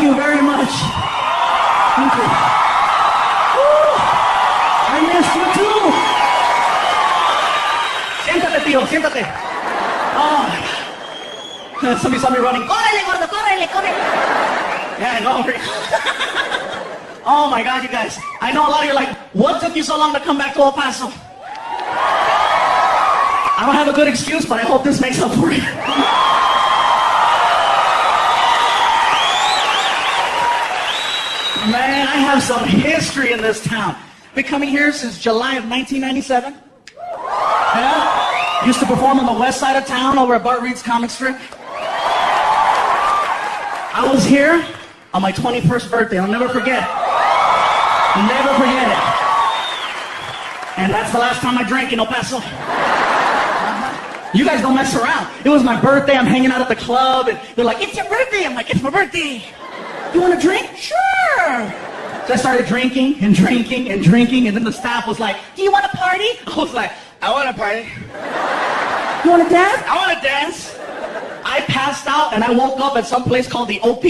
Thank you very much. Thank you. Woo. I missed you too. Siéntate, tío, siéntate. Oh my God. Somebody saw me running. Córrele, gordo, córrele, córrele. Yeah, I know. Oh my God, you guys. I know a lot of you are like, what took you so long to come back to El Paso? I don't have a good excuse, but I hope this makes up for it. Man, I have some history in this town. Been coming here since July of 1997. Yeah? Used to perform on the west side of town over at Bart Reed's comic strip. I was here on my 21st birthday. I'll never forget. Never forget it. And that's the last time I drank in El Paso. You guys don't mess around. It was my birthday. I'm hanging out at the club, and they're like, it's your birthday. I'm like, it's my birthday. You want a drink? Sure. So I started drinking, and then the staff was like, do you want to party? I was like, I want to party. You want to dance? I want to dance. I passed out, and I woke up at some place called the OP.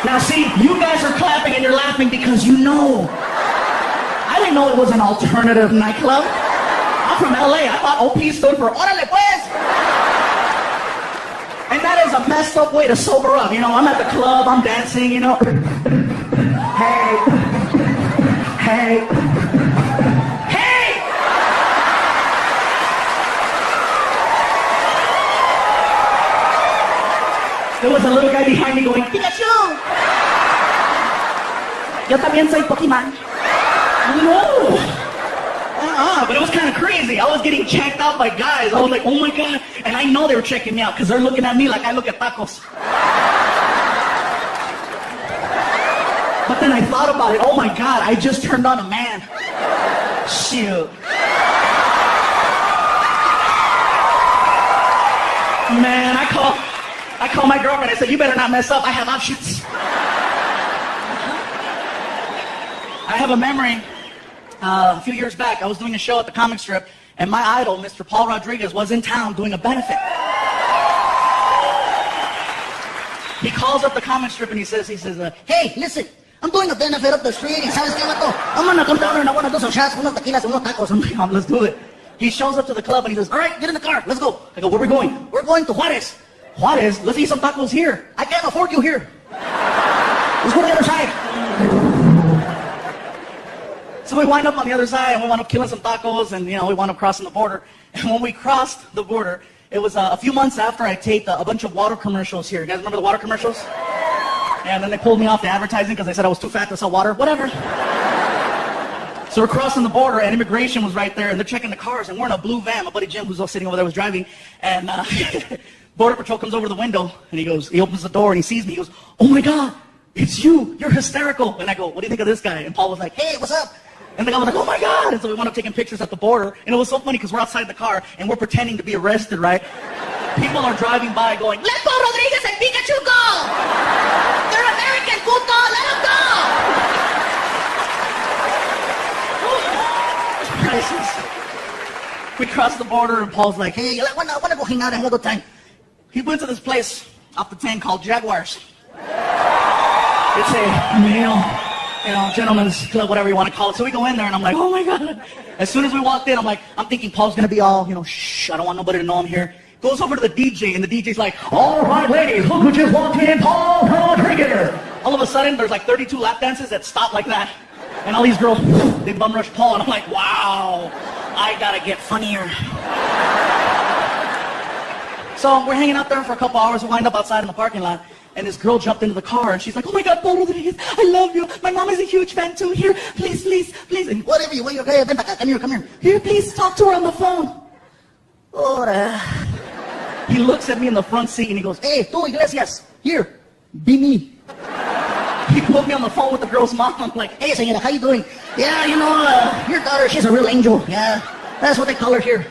Now see, you guys are clapping and you're laughing because you know. I didn't know it was an alternative nightclub. I'm from LA. I thought OP stood for Órale pues. And that is a messed up way to sober up. You know, I'm at the club, I'm dancing, you know. Hey. Hey. Hey! There was a little guy behind me going, Pikachu! Yo también soy Pokemon. No! But it was kind of crazy. I was getting checked out by guys. I was like, oh my God. And I know they were checking me out because they're looking at me like I look at tacos. But then I thought about it. Oh my God, I just turned on a man. Shoot. Man, I call my girlfriend. I said, you better not mess up. I have options. I have a memory. A few years back, I was doing a show at the comic strip, and my idol, Mr. Paul Rodriguez, was in town doing a benefit. He calls up the comic strip and he says, hey, listen, I'm doing a benefit up the street. ¿Sabes qué, vato? I'm gonna come down there and I wanna do some shots, unos tequilas, unos tacos. I'm like, let's do it. He shows up to the club and he says, all right, get in the car, let's go. I go, where are we going? We're going to Juarez. Juarez? Let's eat some tacos here. I can't afford you here. Let's go to the other side. So we wind up on the other side, and we wound up killing some tacos, and, you know, we wound up crossing the border. And when we crossed the border, it was a few months after I taped a bunch of water commercials here. You guys remember the water commercials? And then they pulled me off the advertising because they said I was too fat to sell water. Whatever. So we're crossing the border, and immigration was right there, and they're checking the cars, and we're in a blue van. My buddy Jim, who's sitting over there, was driving, and Border Patrol comes over to the window, and he opens the door, and he sees me. He goes, oh my God, it's you. You're hysterical. And I go, what do you think of this guy? And Paul was like, hey, what's up? And the guy was like, oh my God. And so we wound up taking pictures at the border. And it was so funny because we're outside the car and we're pretending to be arrested, right? People are driving by going, let Paul Rodriguez and Pikachu go! They're American, puto! Let them go! Priceless. We crossed the border and Paul's like, hey, I wanna go hang out and have a good time. He went to this place off the 10 called Jaguars. It's a male, gentleman's club, whatever you want to call it. So we go in there, and I'm like, oh my God. As soon as we walked in, I'm thinking Paul's going to be all, shh, I don't want nobody to know I'm here. Goes over to the DJ, and the DJ's like, all right, ladies, look who just walked in, Paul Rodriguez. All of a sudden, there's like 32 lap dances that stop like that. And all these girls, they bum rush Paul, and I'm like, wow, I got to get funnier. So we're hanging out there for a couple hours. We wind up outside in the parking lot. And this girl jumped into the car, and she's like, oh my God, Paul Rodriguez, I love you. My mom is a huge fan too. Here, please, please, please. And whatever you want, okay, come here. Here, please, talk to her on the phone. He looks at me in the front seat, and he goes, hey, tú, Iglesias, here, be me. He put me on the phone with the girl's mom. I'm like, hey, señora, how you doing? Yeah, your daughter, she's a real angel. Yeah, that's what they call her here.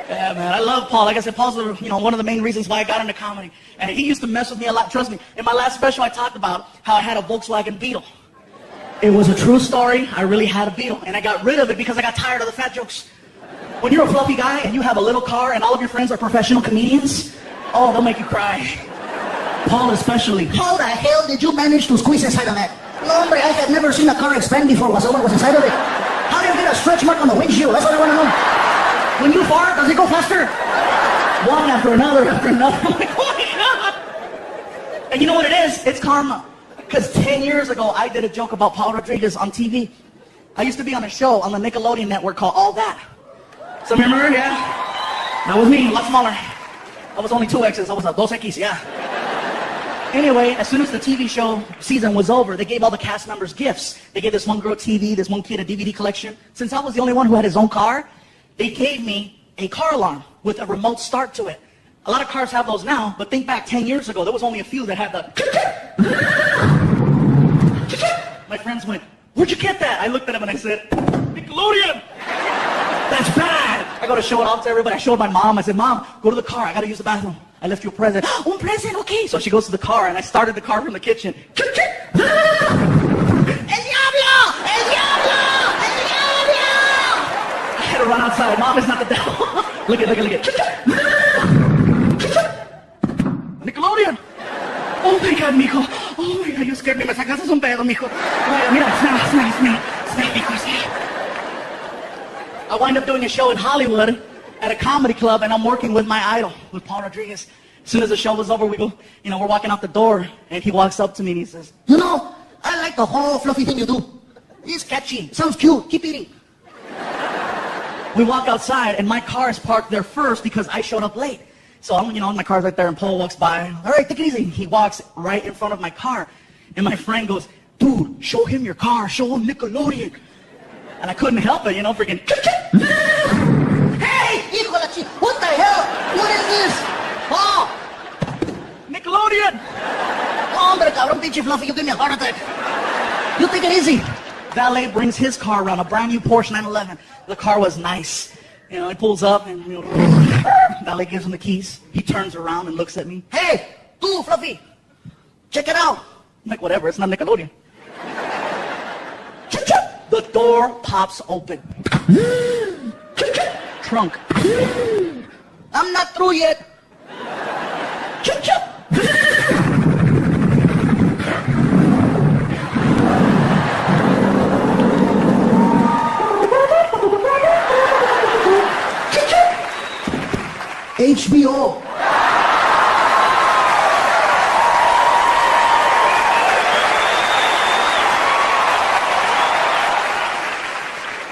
Yeah, man, I love Paul. Like I said, Paul's one of the main reasons why I got into comedy. And he used to mess with me a lot. Trust me, in my last special, I talked about how I had a Volkswagen Beetle. It was a true story. I really had a Beetle, and I got rid of it because I got tired of the fat jokes. When you're a fluffy guy and you have a little car and all of your friends are professional comedians, oh, they'll make you cry. Paul especially. How the hell did you manage to squeeze inside of that? No, hombre, I have never seen a car expand before while someone was inside of it. How do you get a stretch mark on the windshield? That's what I want to know. When you fart, does it go faster? One after another after another. I'm like, oh my God. And you know what it is? It's karma. Because 10 years ago, I did a joke about Paul Rodriguez on TV. I used to be on a show on the Nickelodeon network called All That. So remember, yeah? That was me, a lot smaller. I was only 2X's, I was a 2X, yeah. Anyway, as soon as the TV show season was over, they gave all the cast members gifts. They gave this one girl TV, this one kid a DVD collection. Since I was the only one who had his own car, they gave me a car alarm with a remote start to it. A lot of cars have those now, but think back 10 years ago, there was only a few that had the... My friends went, where'd you get that? I looked at them and I said, Nickelodeon! That's bad! I go to show it off to everybody. I showed my mom. I said, Mom, go to the car. I gotta use the bathroom. I left you a present. Oh, a present? Okay. So she goes to the car and I started the car from the kitchen. El diablo! El diablo! El diablo! I had to run outside. Mom is not the devil. Look at. Nickelodeon! Oh my God, mijo. Oh my God, you scared me. Me sacaste un pedo, mijo. Mira, smell, mijo, smell. I wind up doing a show in Hollywood at a comedy club, and I'm working with my idol, with Paul Rodriguez. As soon as the show was over, we're walking out the door, and he walks up to me and he says, You know, I like the whole fluffy thing you do. it's catchy. Sounds cute. Keep eating. We walk outside, and my car is parked there first because I showed up late. So my car's right there, and Paul walks by. All right, take it easy. He walks right in front of my car, and my friend goes, dude, show him your car. Show him Nickelodeon. And I couldn't help it, freaking. Hey, hijo de la chi... What the hell? What is this? Oh, Nickelodeon! hombre, cabrón, pinche fluffy, you give me a heart attack. You take it easy. Valet brings his car around, a brand new Porsche 911. The car was nice. He pulls up and Valet gives him the keys. He turns around and looks at me. Hey, tú, fluffy, check it out. I'm like, whatever, it's not Nickelodeon. The door pops open. Trunk. I'm not through yet. HBO.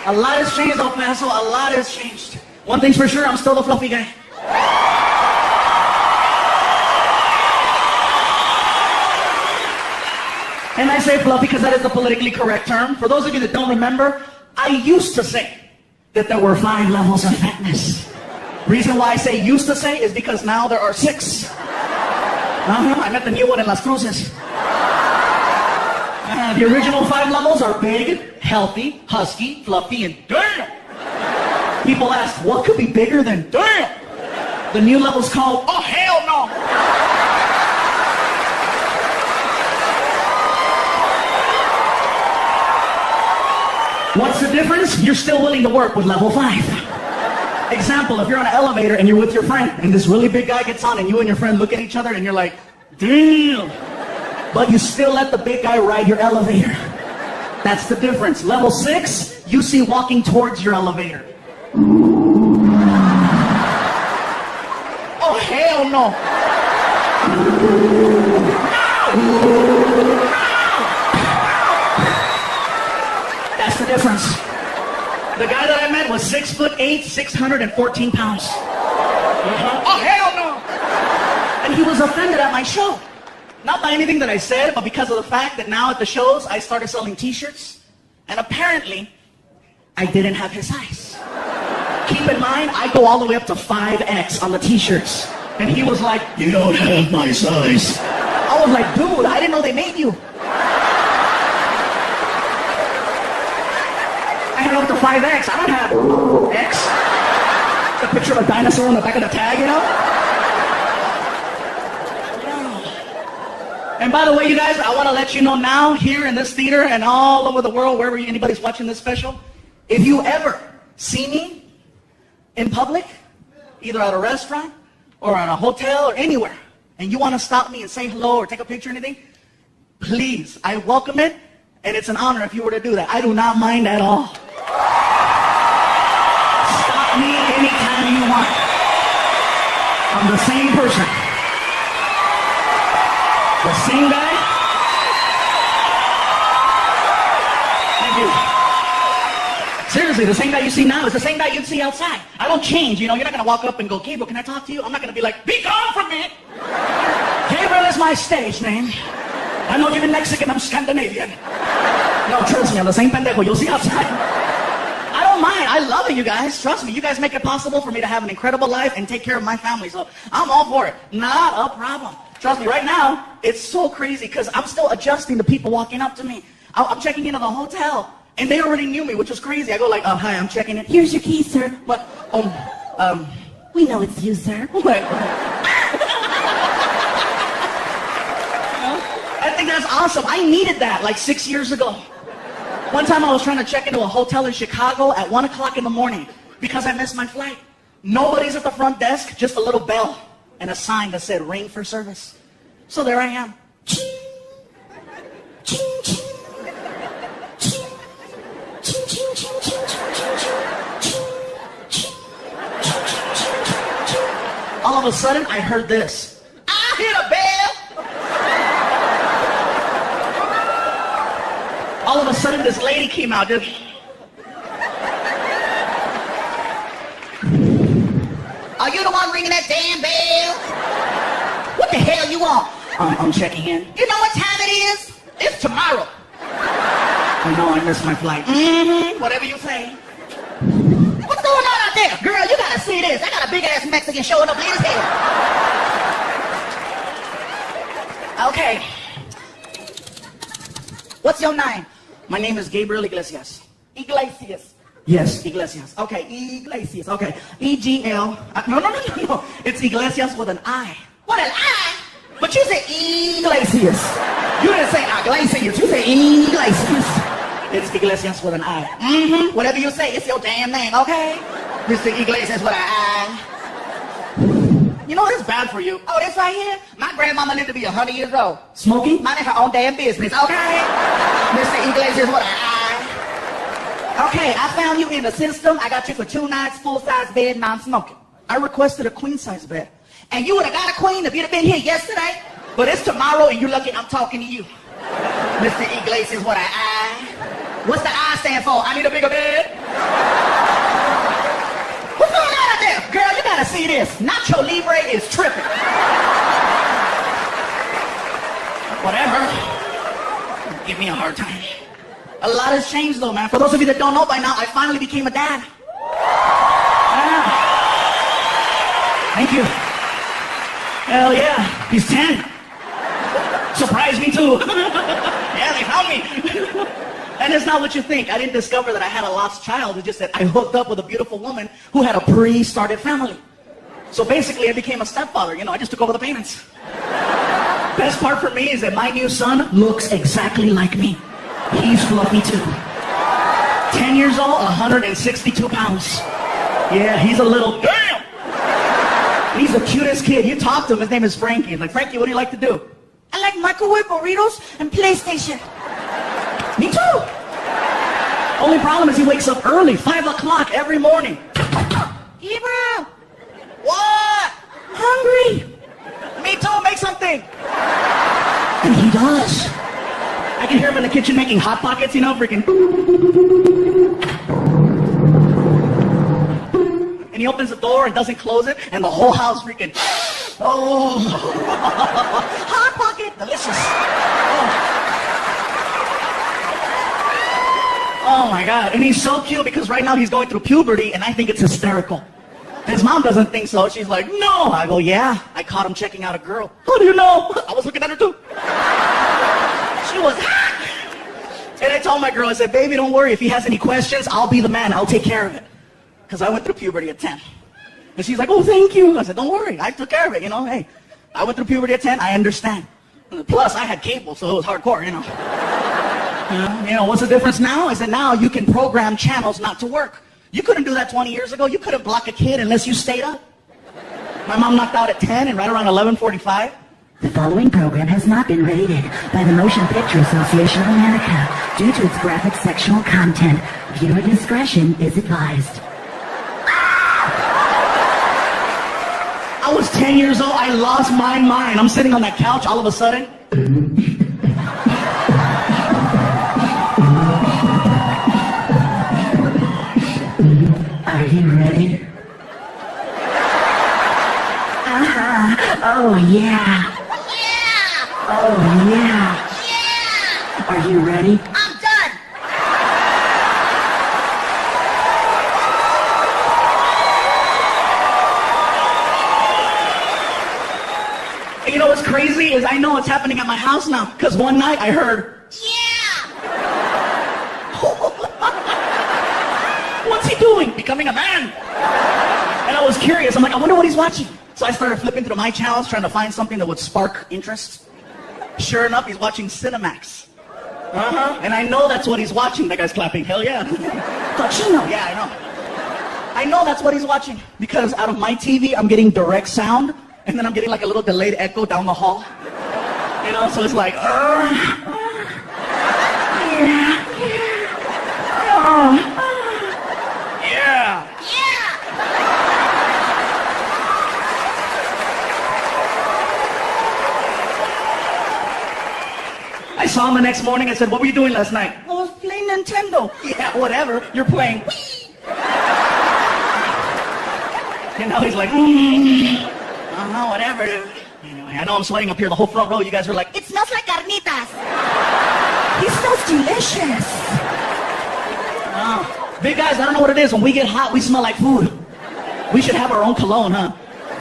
A lot has changed, El Paso. A lot has changed. One thing's for sure, I'm still the fluffy guy. And I say fluffy because that is the politically correct term. For those of you that don't remember, I used to say that there were 5 levels of fatness. Reason why I say used to say is because now there are 6. I met the new one in Las Cruces. The original 5 levels are big, healthy, husky, fluffy, and damn. People ask, what could be bigger than damn? The new level's called, oh hell no. What's the difference? You're still willing to work with level 5. Example, if you're on an elevator and you're with your friend and this really big guy gets on and you and your friend look at each other and you're like, damn. But you still let the big guy ride your elevator. That's the difference. Level 6, you see walking towards your elevator. Oh, hell no. That's the difference. The guy that I met was 6'8", 614 pounds. Oh, hell no. And he was offended at my show. Not by anything that I said, but because of the fact that now at the shows, I started selling t-shirts. And apparently, I didn't have his size. Keep in mind, I go all the way up to 5X on the t-shirts. And he was like, you don't have my size. I was like, dude, I didn't know they made you. I had up to 5X. I don't have X. The picture of a dinosaur on the back of the tag, And by the way, you guys, I want to let you know now, here in this theater and all over the world, wherever anybody's watching this special, if you ever see me in public, either at a restaurant or at a hotel or anywhere, and you want to stop me and say hello or take a picture or anything, please, I welcome it, and it's an honor if you were to do that. I do not mind at all. Stop me anytime you want. I'm the same person. The same guy. Thank you. Seriously, the same guy you see now is the same guy you'd see outside. I don't change, you know. You're not going to walk up and go, Gabriel, can I talk to you? I'm not going to be like, be gone from me. Gabriel is my stage name. I'm not even Mexican, I'm Scandinavian. No, trust me, I'm the same pendejo you'll see outside. I don't mind. I love it, you guys. Trust me, you guys make it possible for me to have an incredible life and take care of my family. So I'm all for it. Not a problem. Trust me, right now, it's so crazy because I'm still adjusting to people walking up to me. I'm checking into the hotel. And they already knew me, which was crazy. I go like, oh, hi, I'm checking in. Here's your key, sir. But, we know it's you, sir. I think that's awesome. I needed that like 6 years ago. One time I was trying to check into a hotel in Chicago at 1 o'clock in the morning because I missed my flight. Nobody's at the front desk, just a little bell and a sign that said ring for service. So there I am. All of a sudden, I heard this. I hit a bell. All of a sudden, this lady came out. Just... Are you the one ringing that damn bell? What the hell you want? I'm checking in. You know what time it is? It's tomorrow. I know I missed my flight. Mm-hmm. Whatever you say. What's going on out there? Girl, you gotta see this. I got a big-ass Mexican showing up late as hell. Okay. What's your name? My name is Gabriel Iglesias. Iglesias. Yes, Iglesias. Okay, Iglesias. Okay. E-G-L. No. It's Iglesias with an I. What, an I? But you said Iglesias. You didn't say Iglesias. You said Iglesias. It's Iglesias with an I. Mm-hmm. Whatever you say, it's your damn name, okay? Mr. Iglesias with an I. You know, it's bad for you. Oh, this right here? My grandmama lived to be 100 years old. Smoking? Minding her own damn business, okay? Mr. Iglesias with an I. Okay, I found you in the system. I got you for 2 nights, full-size bed, non-smoking. I requested a queen-size bed. And you would have got a queen if you'd have been here yesterday. But it's tomorrow, and you're lucky I'm talking to you. Mr. Iglesias with an I. What's the I stand for? I need a bigger bed. What's going on out there? Girl, you gotta see this. Nacho Libre is tripping. Whatever. Give me a hard time. A lot has changed though, man. For those of you that don't know by now, I finally became a dad. Yeah. Thank you. Hell yeah. He's 10. Surprised me too. Yeah, they found me. And it's not what you think. I didn't discover that I had a lost child. It's just that I hooked up with a beautiful woman who had a pre-started family. So basically, I became a stepfather. You know, I just took over the payments. Best part for me is that my new son looks exactly like me. He's fluffy too. 10 years old, 162 pounds. Yeah, he's a little, damn! He's the cutest kid. You talk to him, his name is Frankie. He's like, Frankie, what do you like to do? I like microwave burritos and PlayStation. Me too. Only problem is he wakes up early, 5 o'clock every morning. Gabriel! What? Hungry. Me too, make something. And he does. I can hear him in the kitchen making Hot Pockets, you know, freaking. And he opens the door and doesn't close it, and the whole house freaking. Oh. Hot Pocket, delicious. Oh my God, and he's so cute because right now he's going through puberty, and I think it's hysterical. His mom doesn't think so. She's like, no. I go, yeah. I caught him checking out a girl. How do you know? I was looking at her too. She was hot. And I told my girl, I said, baby, don't worry. If he has any questions, I'll be the man. I'll take care of it. Because I went through puberty at 10. And she's like, oh, thank you. I said, don't worry. I took care of it, you know. Hey, I went through puberty at 10. I understand. Plus, I had cable, so it was hardcore, you know. What's the difference now? Is that now you can program channels not to work. You couldn't do that 20 years ago. You couldn't block a kid unless you stayed up. My mom knocked out at 10 and right around 11:45. The following program has not been rated by the Motion Picture Association of America due to its graphic sexual content. Viewer discretion is advised. I was 10 years old. I lost my mind. I'm sitting on that couch all of a sudden. Are you ready? Oh, yeah. Oh, yeah. Are you ready? I'm done. You know what's crazy is I know what's happening at my house now. Because one night I heard, Yeah. what's he doing? Becoming a man. And I was curious. I'm like, I wonder what he's watching. So I started flipping through my channels trying to find something that would spark interest. Sure enough, he's watching Cinemax. And I know that's what he's watching. That guy's clapping. Hell yeah. Cochino. Yeah, I know. I know that's what he's watching. Because out of my TV, I'm getting direct sound. And then I'm getting like a little delayed echo down the hall. So it's like, yeah. I saw him the next morning. I said, what were you doing last night? I was playing Nintendo. Yeah, whatever. You're playing Wii. And now he's like, whatever, dude. Anyway, I know I'm sweating up here the whole front row. You guys are like, It smells like carnitas. He smells delicious. big guys, I don't know what it is. When we get hot, we smell like food. We should have our own cologne, huh?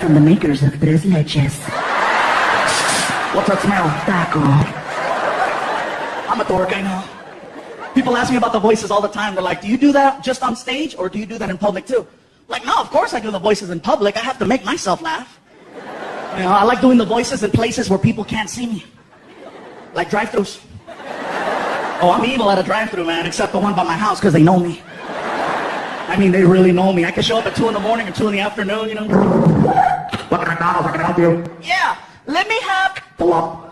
From the makers of Tres Leches. What's that smell? Taco. I'm a dork, I know. People ask me about the voices all the time. They're like, do you do that just on stage or do you do that in public too? Like, no, of course I do the voices in public. I have to make myself laugh. I like doing the voices in places where people can't see me. Like drive-thrus. Oh, I'm evil at a drive-thru, man, except the one by my house because they know me. I mean, they really know me. I can show up at 2 in the morning or 2 in the afternoon, What can McDonald's? I can help you. Yeah, let me have... Pull up.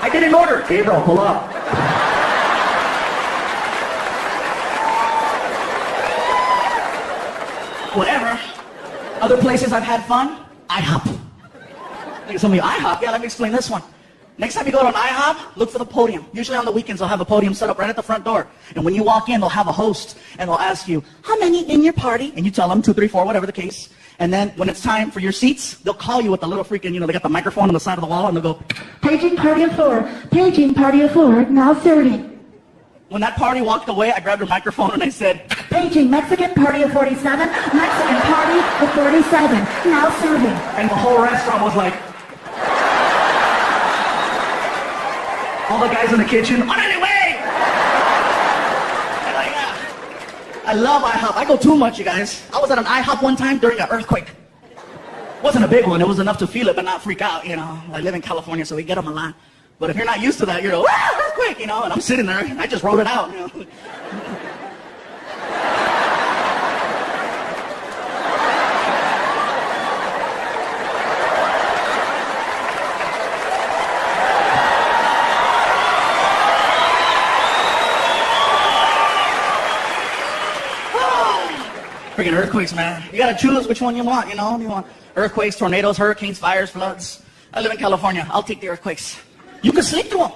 I didn't order. Gabriel, pull up. Whatever. Other places I've had fun, IHOP. Like some of you, IHOP? Yeah, let me explain this one. Next time you go to an IHOP, look for the podium. Usually on the weekends, they'll have a podium set up right at the front door. And when you walk in, they'll have a host, and they'll ask you, how many in your party? And you tell them 2, 3, 4, whatever the case. And then when it's time for your seats, they'll call you with the little freaking, they got the microphone on the side of the wall, and they'll go, Paging party of 4. Paging party of 4. Now serving. when that party walked away, I grabbed her microphone and I said, Paging Mexican party of 47. Mexican party of 47. Now serving. and the whole restaurant was like, all the guys in the kitchen, on any way! Like, yeah. I love IHOP. I go too much, you guys. I was at an IHOP one time during an earthquake. Wasn't a big one. It was enough to feel it, but not freak out, I live in California, so we get them a lot. But if you're not used to that, you're like, earthquake, and I'm sitting there, and I just wrote it out, Freaking earthquakes, man. You gotta choose which one you want, You want earthquakes, tornadoes, hurricanes, fires, floods. I live in California. I'll take the earthquakes. You can sleep through them,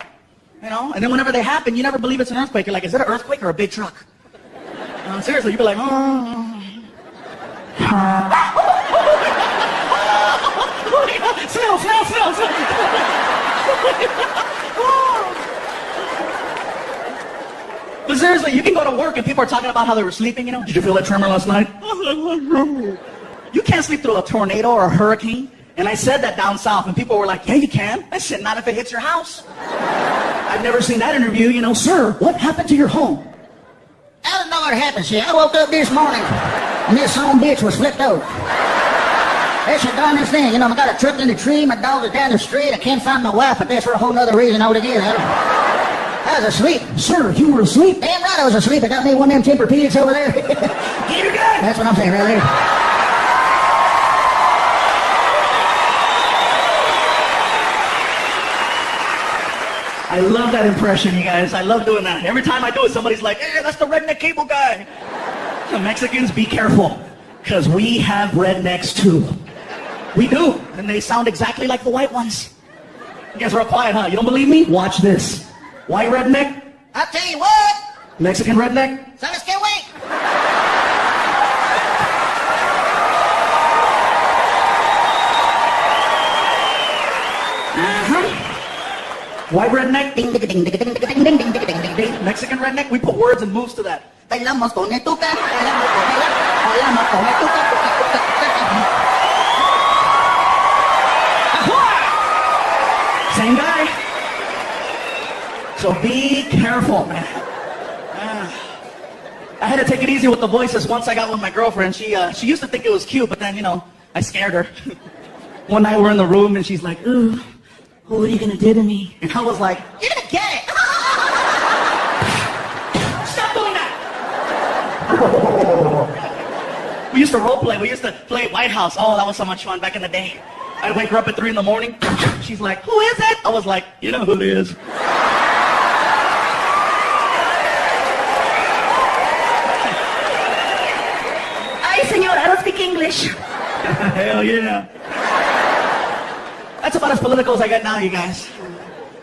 And then whenever they happen, you never believe it's an earthquake. You're like, is it an earthquake or a big truck? Seriously, you'd be like, Smell. But seriously, you can go to work and people are talking about how they were sleeping, Did you feel that tremor last night? You can't sleep through a tornado or a hurricane. And I said that down south, and people were like, yeah, you can. I said, not if it hits your house. I've never seen that interview, Sir, what happened to your home? I don't know what happened, see. I woke up this morning, and this son of a bitch was flipped over. It's a darndest thing. You know, I got a tripped in the tree, my dog is down the street, I can't find my wife, but that's for a whole nother reason altogether. I was asleep. Sir, you were asleep? Damn right I was asleep. I got me one of them Tempur-Pedics over there. Get her gun! That's what I'm saying, really. I love that impression, you guys. I love doing that. Every time I do it, somebody's like, hey, that's the redneck cable guy. The Mexicans, be careful, because we have rednecks too. We do, and they sound exactly like the white ones. You guys are all quiet, huh? You don't believe me? Watch this. White redneck, I'll tell you what. Mexican redneck. Sabes que, güey? White redneck, Ding, ding, ding, ding, ding, ding, ding, ding, ding, ding, ding, ding. Mexican redneck, we put words and moves to that. Bailamos con el tuca, bailamos con el tuca, tuca, tuca, tuca. Same guy. So be careful, man. I had to take it easy with the voices once I got with my girlfriend. She used to think it was cute, but then, you know, I scared her. One night we're in the room and she's like, ooh, what are you gonna do to me? And I was like, You're gonna get it. stop doing that! We used to role play. We used to play White House. Oh, that was so much fun back in the day. I'd wake her up at 3 in the morning. She's like, who is it? I was like, you know who it is. Ay, señor, I don't speak English. Hell yeah. That's about as political as I get now, you guys.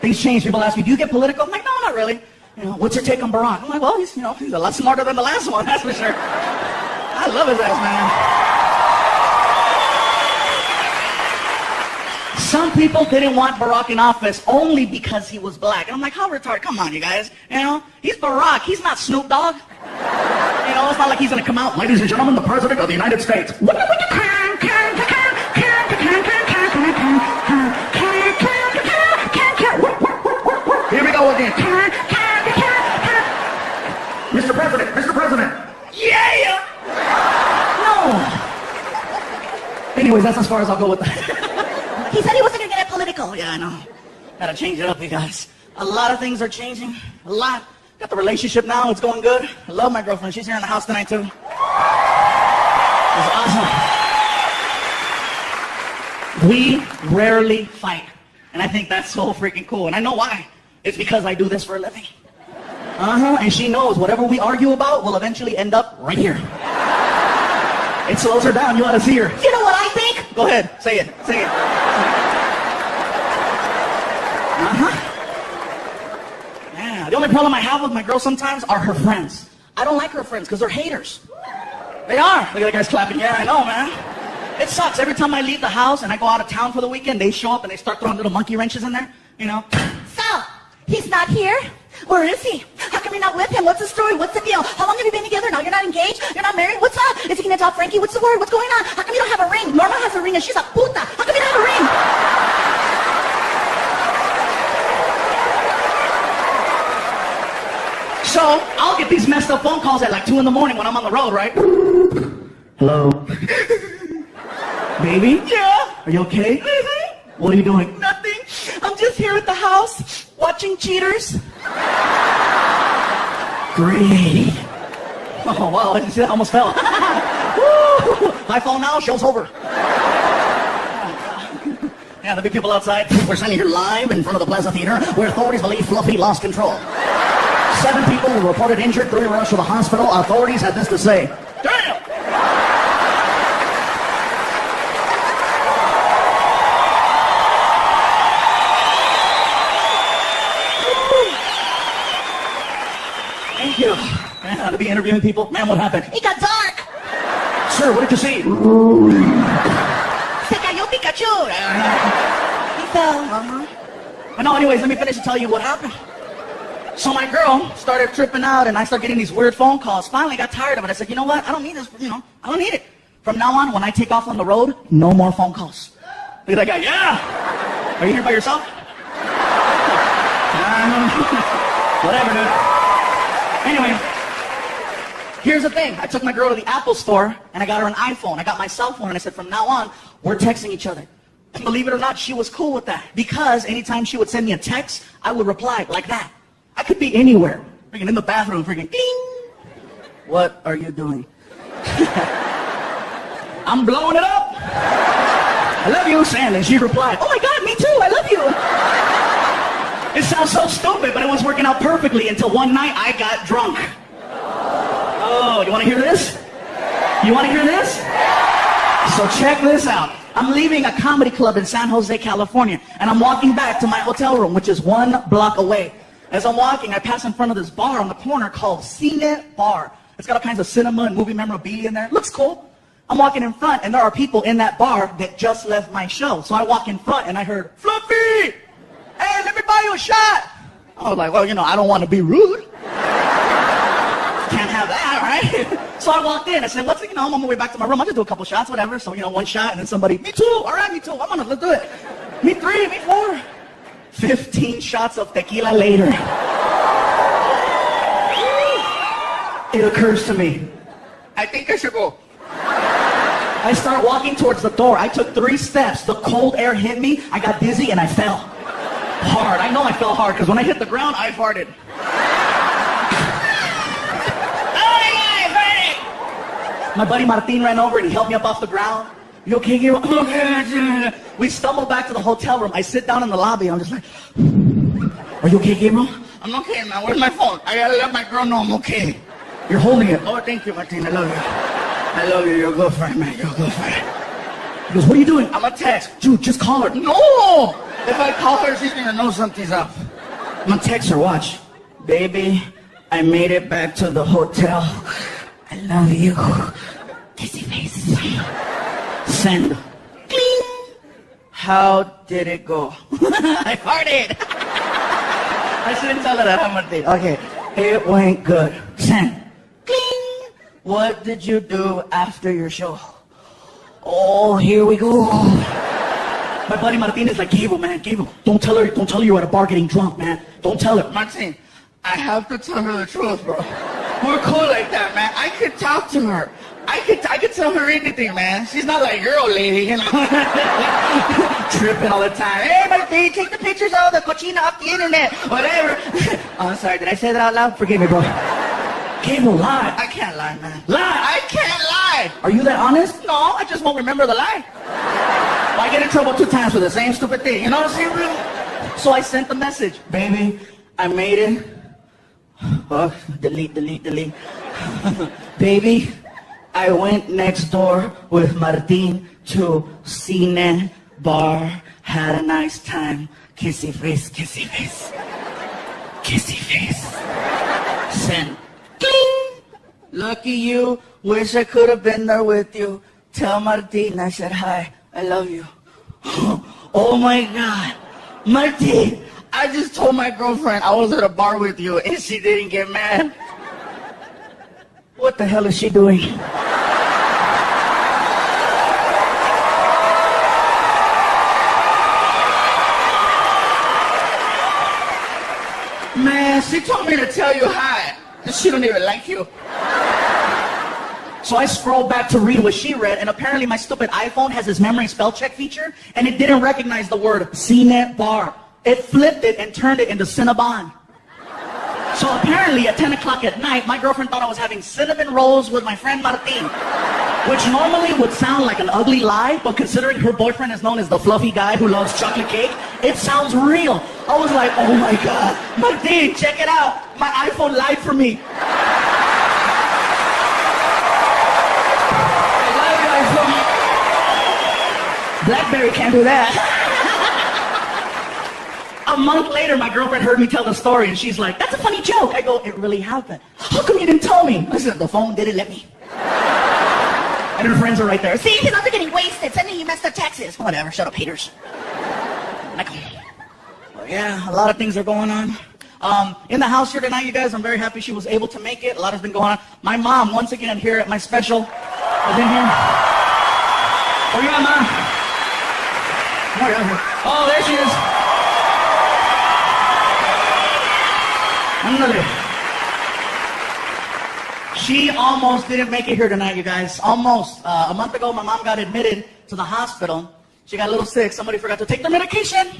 Things change. People ask me, do you get political? I'm like, no, not really. You know, what's your take on Barack? I'm like, well, he's a lot smarter than the last one, that's for sure. I love his ass, man. Some people didn't want Barack in office only because he was black. And I'm like, how retarded? Come on, you guys. You know, he's Barack. He's not Snoop Dogg. You know, it's not like he's going to come out, ladies and gentlemen, the President of the United States. Here we go again. Mr. President, Mr. President. Yeah! No. Anyways, that's as far as I'll go with that. He said he wasn't gonna get political. Yeah, I know. Gotta change it up, you guys. A lot of things are changing. A lot. Got the relationship now. It's going good. I love my girlfriend. She's here in the house tonight, too. It's awesome. We rarely fight. And I think that's so freaking cool. And I know why. It's because I do this for a living. And she knows whatever we argue about will eventually end up right here. It slows her down. You ought to see her. You know what I think? Go ahead. Say it. Say it. Yeah. The only problem I have with my girl sometimes are her friends. I don't like her friends because they're haters. They are. Look at the guys clapping. Yeah, I know, man. It sucks. Every time I leave the house and I go out of town for the weekend, they show up and they start throwing little monkey wrenches in there. You know? So, he's not here? Where is he? How come you're not with him? What's the story? What's the deal? How long have you been together now? You're not engaged? You're not married? What's up? Is he gonna tell Frankie? What's the word? What's going on? How come you don't have a ring? Norma has a ring and she's a puta. How come you don't have a ring? So, I'll get these messed up phone calls at like 2 in the morning when I'm on the road, right? Hello? Baby? Yeah. Are you okay? Mm-hmm. What are you doing? Nothing. I'm just here at the house watching cheaters. Great. Oh, wow. I didn't see that. I almost fell. Woo! My phone now, show's over. Yeah, there'll be people outside. We're standing here live in front of the Plaza Theater where authorities believe Fluffy lost control. 7 people were reported injured, 3 rushed to the hospital. Authorities had this to say. Damn! Thank you. Man, to be interviewing people. Man, what happened? It got dark. Sir, what did you see? Se cayó Pikachu. He fell. But no, anyways, let me finish and tell you what happened. So my girl started tripping out and I started getting these weird phone calls. Finally, I got tired of it. I said, you know what? I don't need this, I don't need it. From now on, when I take off on the road, no more phone calls. Look at that guy, yeah! Are you here by yourself? Whatever, dude. Anyway, here's the thing. I took my girl to the Apple store, and I got her an iPhone. I got my cell phone, and I said, from now on, we're texting each other. And believe it or not, she was cool with that. Because anytime she would send me a text, I would reply like that. I could be anywhere. Freaking in the bathroom, freaking ding. What are you doing? I'm blowing it up. I love you, Sam. And she replied, oh my God, me too, I love you. It sounds so stupid, but it was working out perfectly until one night I got drunk. Oh, you want to hear this? You want to hear this? So check this out. I'm leaving a comedy club in San Jose, California, and I'm walking back to my hotel room, which is 1 block away. As I'm walking, I pass in front of this bar on the corner called Cine Bar. It's got all kinds of cinema and movie memorabilia in there. It looks cool. I'm walking in front, and there are people in that bar that just left my show. So I walk in front, and I heard, Fluffy! Hey, let me buy you a shot! I was like, well, you know, I don't want to be rude. Can't have that, right? So I walked in. I said, I'm on my way back to my room. I'll just do a couple shots, whatever. So, 1 shot, and then somebody, me too. All right, me too. I'm on it. Let's do it. Me 3, me 4. 15 shots of tequila later. It occurs to me, I think I should go. I start walking towards the door. I took 3 steps. The cold air hit me. I got dizzy and I fell. Hard. I know I fell hard because when I hit the ground, I farted. My buddy Martin ran over and he helped me up off the ground. You okay, Gabriel? Okay. We stumbled back to the hotel room. I sit down in the lobby. I'm just like, are you okay, Gabriel? I'm okay, man. Where's my phone? I gotta let my girl know I'm okay. You're holding it. Oh, thank you, Martin. I love you. I love you. You're a good friend, man. You're a good friend. He goes, what are you doing? I'm gonna text. Dude, just call her. No! If I call her, she's gonna know something's up. I'm gonna text her. Watch. Baby, I made it back to the hotel. I love you. Kissy face. Send. Cling. How did it go? I farted. I shouldn't tell her that, Martin. Okay. It went good. Send. Cling. What did you do after your show? Oh, here we go. My buddy Martin is like, Gabriel, man, Gabriel, don't tell her you're at a bar getting drunk, man. Don't tell her. Martin, I have to tell her the truth, bro. We're cool like that, man. I could talk to her. I could tell her anything, man. She's not like your old lady, you know. Tripping all the time. Hey, Martin, take the pictures of the cochina off the internet. Whatever. Oh, I'm sorry. Did I say that out loud? Forgive me, bro. Gabriel, lie. I can't lie, man. Lie. I can't lie. Are you that honest? No, I just won't remember the lie. I get in trouble 2 times for the same stupid thing. You know what I'm saying, bro? So I sent the message. Baby, I made it. Oh, delete. Baby, I went next door with Martin to Cine Bar. Had a nice time. Kissy face, kissy face. Kissy face. Send. Cling! Lucky you. Wish I could have been there with you. Tell Martin I said hi. I love you. Oh my God. Martin, I just told my girlfriend I was at a bar with you and she didn't get mad. What the hell is she doing? Man, she told me to tell you hi. She don't even like you. So I scrolled back to read what she read, and apparently my stupid iPhone has this memory spell check feature, and it didn't recognize the word Cine Bar. It flipped it and turned it into Cinnabon. So apparently at 10 o'clock at night, my girlfriend thought I was having cinnamon rolls with my friend Martin, which normally would sound like an ugly lie, but considering her boyfriend is known as the fluffy guy who loves chocolate cake, it sounds real. I was like, oh my God, Martin, check it out. My iPhone lied for me. BlackBerry can't do that. A month later, my girlfriend heard me tell the story, and she's like, that's a funny joke. I go, it really happened. How come you didn't tell me? Listen, the phone didn't let me. And her friends are right there. See, his are getting wasted. Sending you messed up taxes. Whatever, shut up, haters. Like, well, yeah, a lot of things are going on. In the house here tonight, you guys, I'm very happy she was able to make it. A lot has been going on. My mom, once again, here at my special, is in here. Where you at, Mom? Oh, there she is. She almost didn't make it here tonight, you guys. Almost. A month ago, my mom got admitted to the hospital. She got a little sick. Somebody forgot to take their medication.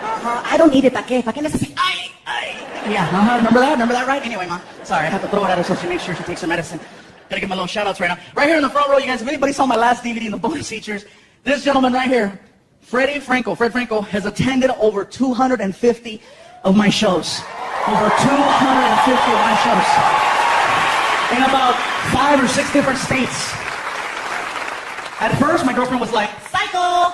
I don't need it. ¿Pa qué? ¿Pa qué necesito? Yeah, remember that? Remember that, right? Anyway, Mom. Sorry, I have to throw it at her so she makes sure she takes her medicine. Gotta give my little shout-outs right now. Right here in the front row, you guys, if anybody saw my last DVD in the bonus features, this gentleman right here, Fred Franco, has attended over 250 of my shows. Over 250 of my shows. In about 5 or 6 different states. At first, my girlfriend was like, psycho!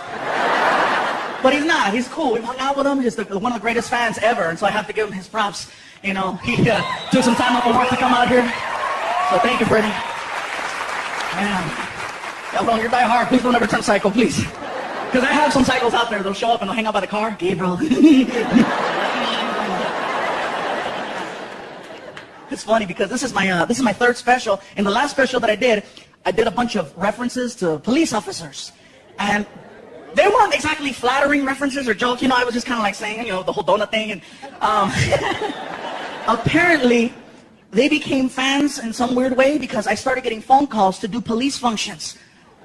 But he's not. He's cool. We hung out with him. He's one of the greatest fans ever, and so I have to give him his props. You know, he took some time off of work to come out here. So thank you, Freddie. Man, y'all you're die hard. Please don't ever turn psycho, please. Because I have some psychos out there. They'll show up and they'll hang out by the car. Gabriel. It's funny because this is my third special. In the last special that I did a bunch of references to police officers, and they weren't exactly flattering references or jokes. You know, I was just kind of like saying, you know, the whole donut thing. And apparently, they became fans in some weird way because I started getting phone calls to do police functions.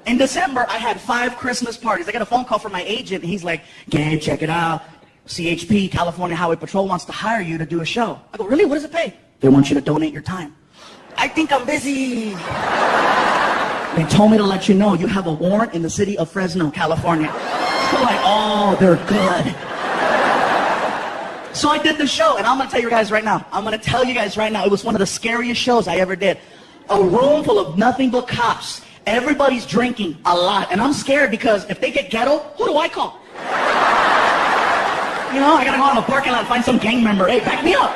In December, I had 5 Christmas parties. I got a phone call from my agent, and he's like, Gabe, check it out. CHP, California Highway Patrol, wants to hire you to do a show. I go, really? What does it pay? They want you to donate your time. I think I'm busy. They told me to let you know you have a warrant in the city of Fresno, California. I'm like, oh, they're good. So I did the show, and I'm going to tell you guys right now. It was one of the scariest shows I ever did. A room full of nothing but cops. Everybody's drinking a lot, and I'm scared because if they get ghetto, who do I call? You know, I got to go out in the parking lot and find some gang member. Hey, back me up.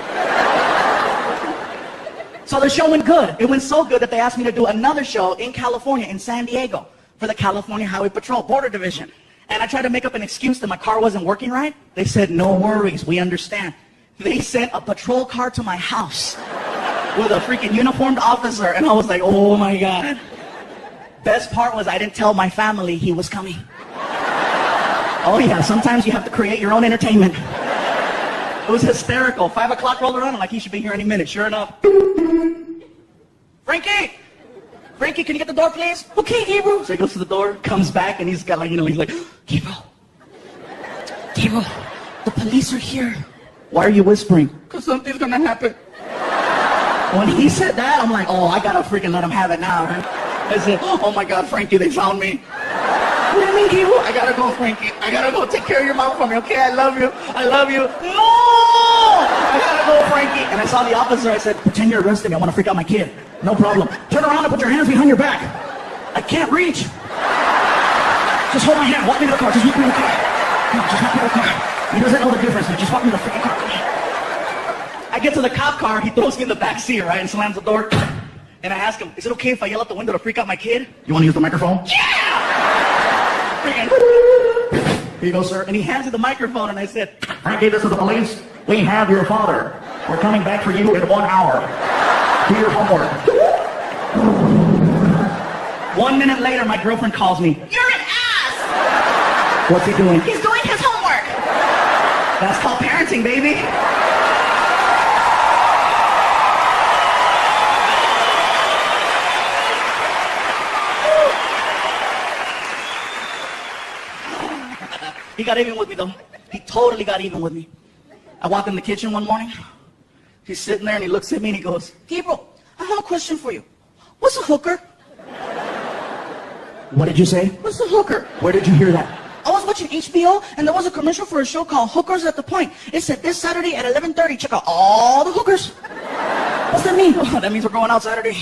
So the show went good. It went so good that they asked me to do another show in California, in San Diego, for the California Highway Patrol Border Division. And I tried to make up an excuse that my car wasn't working right. They said, no worries, we understand. They sent a patrol car to my house with a freaking uniformed officer, and I was like, oh my God. Best part was I didn't tell my family he was coming. Oh yeah, sometimes you have to create your own entertainment. It was hysterical. 5 o'clock rolled around. I'm like, he should be here any minute. Sure enough. Frankie, can you get the door, please? Okay, Gabriel. So he goes to the door, comes back, and he's got like, you know, he's like, Gabriel, the police are here. Why are you whispering? Because something's gonna happen. When he said that, I'm like, oh, I gotta freaking let him have it now, right? I said, oh my God, Frankie, they found me. What do you mean, Gabriel? I gotta go, Frankie. I gotta go take care of your mom for me, okay? I love you. No! I gotta go, Frankie. And I saw the officer. I said, pretend you're arrested me. I want to freak out my kid. No problem. Turn around and put your hands behind your back. I can't reach. Just hold my hand. Walk me to the car. Just walk me to the car. No, just walk me to the car. He doesn't know the difference. Just walk me to the freaking car. I get to the cop car. He throws me in the back seat, right, and slams the door. And I ask him, is it okay if I yell out the window to freak out my kid? You want to use the microphone? Yeah! Here you go, sir. And he hands me the microphone, and I said, Frankie, this is the police. We have your father. We're coming back for you in 1 hour. Do your homework. 1 minute later, my girlfriend calls me. You're an ass! What's he doing? He's doing his homework. That's called parenting, baby. He got even with me, though. He totally got even with me. I walked in the kitchen one morning. He's sitting there, and he looks at me, and he goes, Gabriel, I have a question for you. What's a hooker? What did you say? What's a hooker? Where did you hear that? I was watching HBO, and there was a commercial for a show called Hookers at the Point. It said, this Saturday at 11:30, check out all the hookers. What's that mean? Oh, that means we're going out Saturday.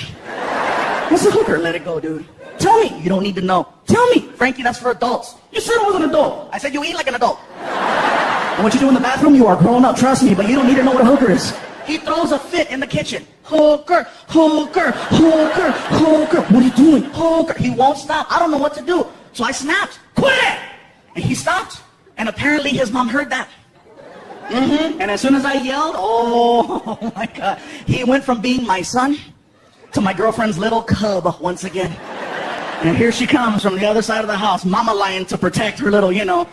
What's a hooker? Let it go, dude. Tell me. You don't need to know. Tell me. Frankie, that's for adults. You said I was an adult. I said you eat like an adult. And what you do in the bathroom, you are grown up, trust me, but you don't need to know what a hooker is. He throws a fit in the kitchen. Hooker, hooker, hooker, hooker. What are you doing? Hooker. He won't stop. I don't know what to do. So I snapped. Quit it! And he stopped. And apparently his mom heard that. And as soon as I yelled, oh my God. He went from being my son to my girlfriend's little cub once again. And here she comes from the other side of the house, mama lion to protect her little, you know.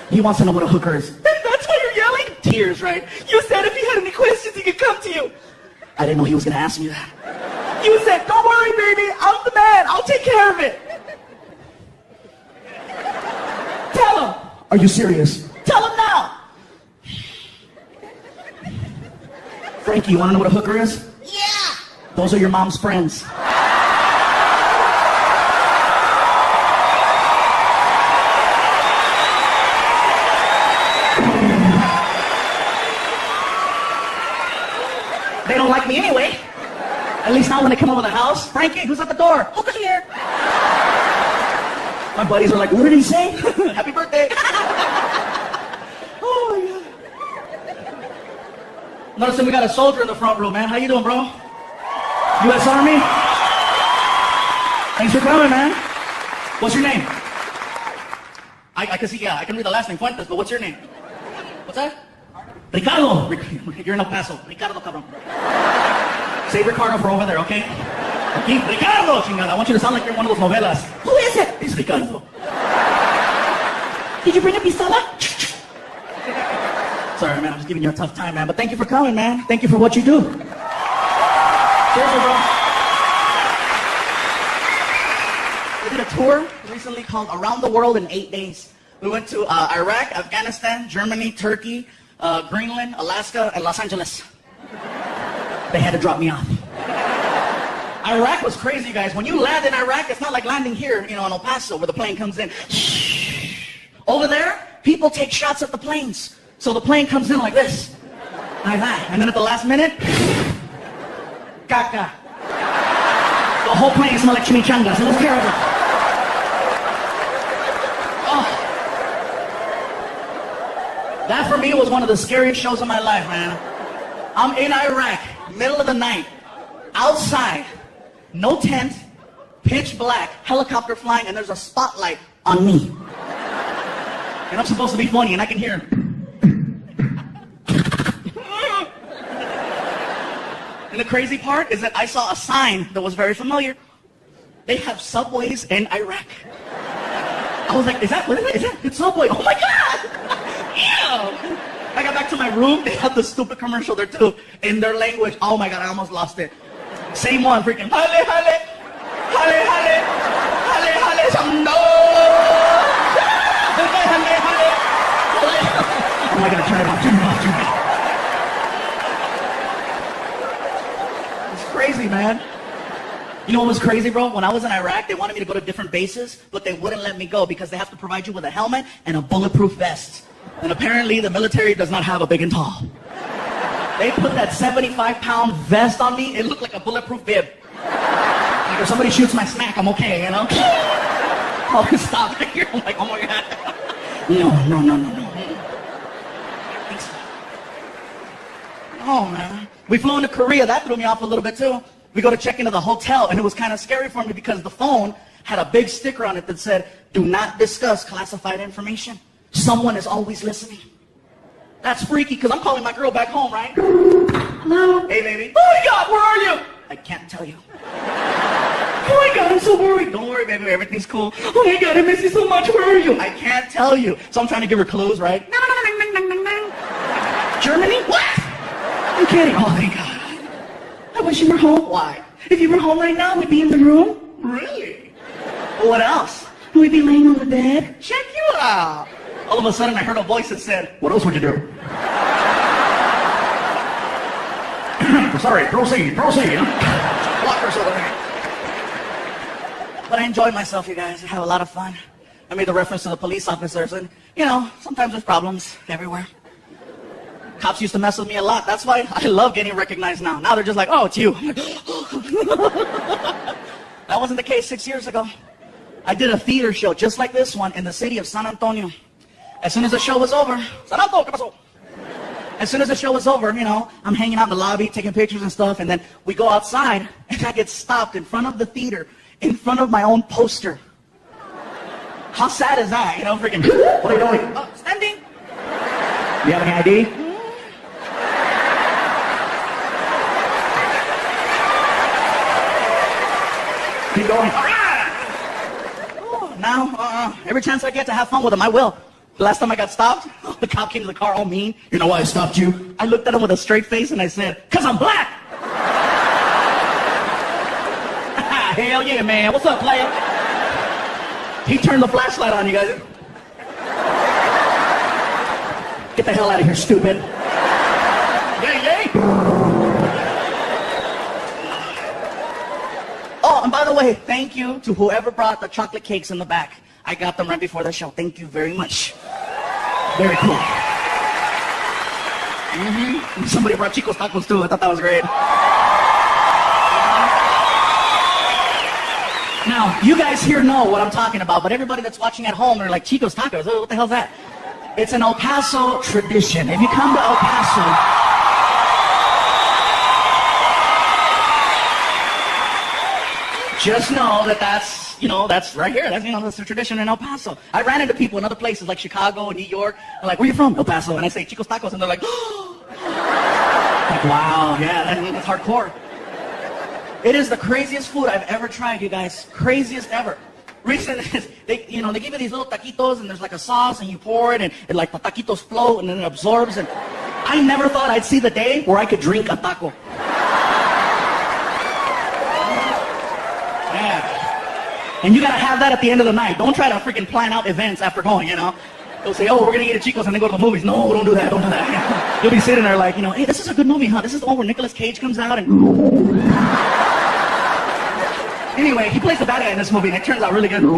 He wants to know what a hooker is. That's why you're yelling? Tears, right? You said if he had any questions, he could come to you. I didn't know he was going to ask me that. You said, don't worry, baby. I'm the man. I'll take care of it. Tell him. Are you serious? Tell him now. Frankie, you want to know what a hooker is? Yeah. Those are your mom's friends. They don't like me anyway. At least not when they come over the house. Frankie, who's at the door? Hooker here. My buddies are like, what did he say? Happy birthday. Oh, my God. Noticing we got a soldier in the front row, man. How you doing, bro? U.S. Army? Thanks for coming, man. What's your name? I can see, yeah, I can read the last name, Fuentes, but what's your name? What's that? Ricardo. You're in El Paso. Ricardo, cabrón. Say Ricardo for over there, okay? Okay, Ricardo, chingada. I want you to sound like you're in one of those novelas. Who is it? It's Ricardo. Did you bring a pistola? Sorry, man, I'm just giving you a tough time, man. But thank you for coming, man. Thank you for what you do. Seriously, bro. We did a tour recently called Around the World in 8 Days. We went to Iraq, Afghanistan, Germany, Turkey, Greenland, Alaska, and Los Angeles. They had to drop me off. Iraq was crazy, guys. When you land in Iraq, it's not like landing here, you know, in El Paso, where the plane comes in. Over there, people take shots at the planes. So the plane comes in like this. Like that. And then at the last minute, caca. The whole plane smelled like chimichangas. It was terrible. Oh. That for me was one of the scariest shows of my life, man. I'm in Iraq, middle of the night, outside, no tent, pitch black, helicopter flying, and there's a spotlight on me. And I'm supposed to be funny, and I can hear him. And the crazy part is that I saw a sign that was very familiar. They have subways in Iraq. I was like, what is it? Is that? It's Subway. Oh my God! Ew! I got back to my room, they had the stupid commercial there too, in their language. Oh my God, I almost lost it. Same one, freaking, hale, hale, hale, hale, hale, hale, some no. Hale, hale, hale. Oh my God, turn it off, turn it off, turn it off. It's crazy, man. You know what was crazy, bro? When I was in Iraq, they wanted me to go to different bases, but they wouldn't let me go because they have to provide you with a helmet and a bulletproof vest. And apparently the military does not have a big and tall. They put that 75-pound vest on me, it looked like a bulletproof bib. Like if somebody shoots my snack, I'm okay, you know? I'll just stop right here. I'm like, oh my God. No. Oh man. We flew into Korea, that threw me off a little bit too. We go to check into the hotel, and it was kind of scary for me because the phone had a big sticker on it that said, do not discuss classified information. Someone is always listening. That's freaky, because I'm calling my girl back home, right? Hello? Hey, baby. Oh my God, where are you? I can't tell you. Oh my God, I'm so worried. Don't worry, baby, everything's cool. Oh my God, I miss you so much, where are you? I can't tell you. So I'm trying to give her clues, right? Germany? What? I'm kidding. Oh, thank God. I wish you were home. Why? If you were home right now, we'd be in the room. Really? Well, what else? We'd be laying on the bed. Check you out. All of a sudden, I heard a voice that said, what else would you do? Sorry, proceed. Walkers over there. But I enjoyed myself, you guys. I have a lot of fun. I made the reference to the police officers, and, you know, sometimes there's problems everywhere. Cops used to mess with me a lot. That's why I love getting recognized now. Now they're just like, oh, it's you. I'm like, that wasn't the case 6 years ago. I did a theater show just like this one in the city of San Antonio. As soon as the show was over, San Antonio, ¿qué pasó? As soon as the show was over, you know, I'm hanging out in the lobby, taking pictures and stuff, and then we go outside, and I get stopped in front of the theater, in front of my own poster. How sad is that? You know, freaking, what are you doing? Oh, standing. Do you have any ID? Keep going. Now, every chance I get to have fun with them, I will. The last time I got stopped, the cop came to the car all mean. You know why I stopped you? I looked at him with a straight face and I said, "'Cause I'm black." Hell yeah, man. What's up, player? He turned the flashlight on, you guys. Get the hell out of here, stupid. Yay, yay. Oh, and by the way, thank you to whoever brought the chocolate cakes in the back. I got them right before the show. Thank you very much. Very cool. Somebody brought Chico's tacos too. I thought that was great. Now, you guys here know what I'm talking about, but everybody that's watching at home, they're like, Chico's tacos, oh, what the hell's that? It's an El Paso tradition. If you come to El Paso, just know that that's right here. That's the tradition in El Paso. I ran into people in other places like Chicago and New York. They're like, "Where you from?" "El Paso." And I say, "Chico's tacos." And they're like, "Oh." Like, wow, yeah, that's hardcore. It is the craziest food I've ever tried, you guys. Craziest ever. Reason is, they give you these little taquitos and there's like a sauce and you pour it and like the taquitos float and then it absorbs. And I never thought I'd see the day where I could drink a taco. Yeah. And you gotta have that at the end of the night. Don't try to freaking plan out events after going, They'll say, "Oh, we're gonna eat at Chico's and then go to the movies." No, don't do that, don't do that. You'll be sitting there like, "Hey, this is a good movie, huh? This is the one where Nicolas Cage comes out and..." Anyway, he plays the bad guy in this movie and it turns out really good. Then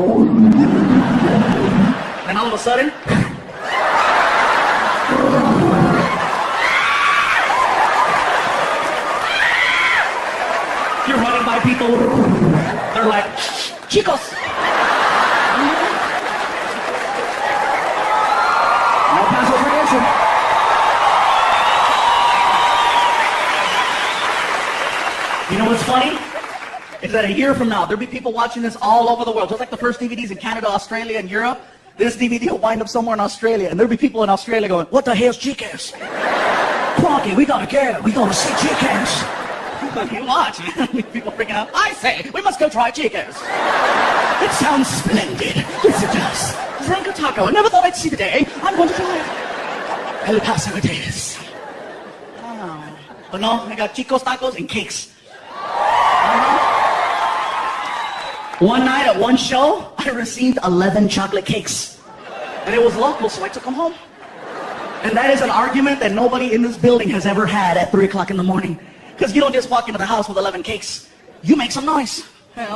all of a sudden, you're running by people, they're like, "Chicos!" El Paso tradition. You know what's funny? Is that a year from now, there'll be people watching this all over the world. Just like the first DVDs in Canada, Australia, and Europe, this DVD will wind up somewhere in Australia. And there'll be people in Australia going, "What the hell's Chicas? Crocky, we gotta get it. We gotta see Chicas." You watch, man. People freaking out. "I say, we must go try Chicas." "It sounds splendid." "Yes, it does. Drink a taco. I never thought I'd see the day. I'm going to try it." El Paso it is. Oh. But no, I got Chico's tacos and cakes. One night at one show, I received 11 chocolate cakes. And it was local, so I took them home. And that is an argument that nobody in this building has ever had at 3 o'clock in the morning. Because you don't just walk into the house with 11 cakes. You make some noise. And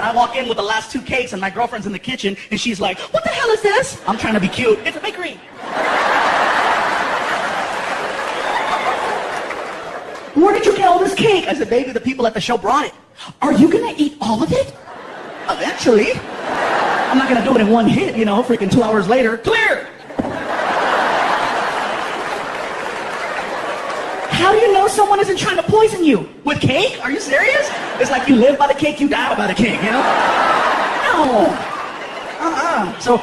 I walk in with the last 2 cakes and my girlfriend's in the kitchen and she's like, "What the hell is this?" I'm trying to be cute. "It's a bakery." "Where did you get all this cake?" I said, "Baby, the people at the show brought it." "Are you gonna eat all of it?" "Eventually. I'm not gonna do it in one hit, freaking 2 hours later. Clear!" How do you know someone isn't trying to poison you? With cake? Are you serious? It's like you live by the cake, you die by the cake, No. So,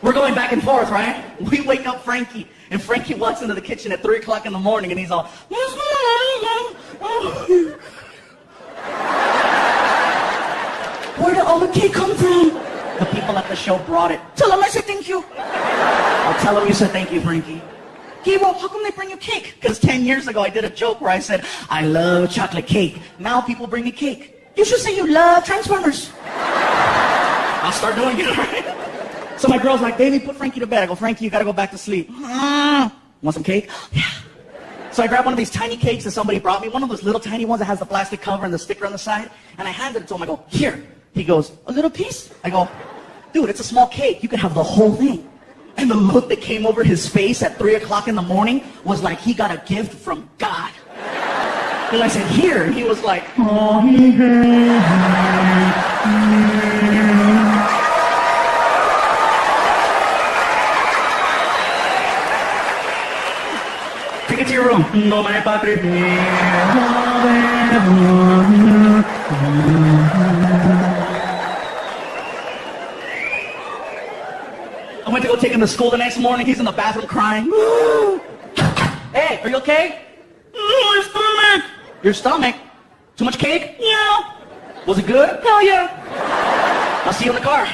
we're going back and forth, right? We wake up Frankie. And Frankie walks into the kitchen at 3 o'clock in the morning and he's all, "Where did all the cake come from?" "The people at the show brought it." "Tell them I said thank you." "I'll tell them you said thank you, Frankie." "Gabriel, how come they bring you cake?" "Because 10 years ago I did a joke where I said, I love chocolate cake. Now people bring me cake." "You should say you love Transformers." I'll start doing it, right? So my girl's like, "Baby, put Frankie to bed." I go, "Frankie, you gotta go back to sleep." "Want some cake?" "Yeah." So I grabbed one of these tiny cakes that somebody brought me, one of those little tiny ones that has the plastic cover and the sticker on the side, and I handed it to him. I go, "Here." He goes, "A little piece?" I go, "Dude, it's a small cake. You can have the whole thing." And the look that came over his face at 3 o'clock in the morning was like he got a gift from God. And I said, "Here." And he was like, "Oh, take it to your room. No, my padre. I went to go take him to school the next morning. He's in the bathroom crying. "Hey, are you okay?" "My stomach." "Your stomach? Too much cake?" "Yeah." "Was it good?" "Hell yeah." I'll see you in the car.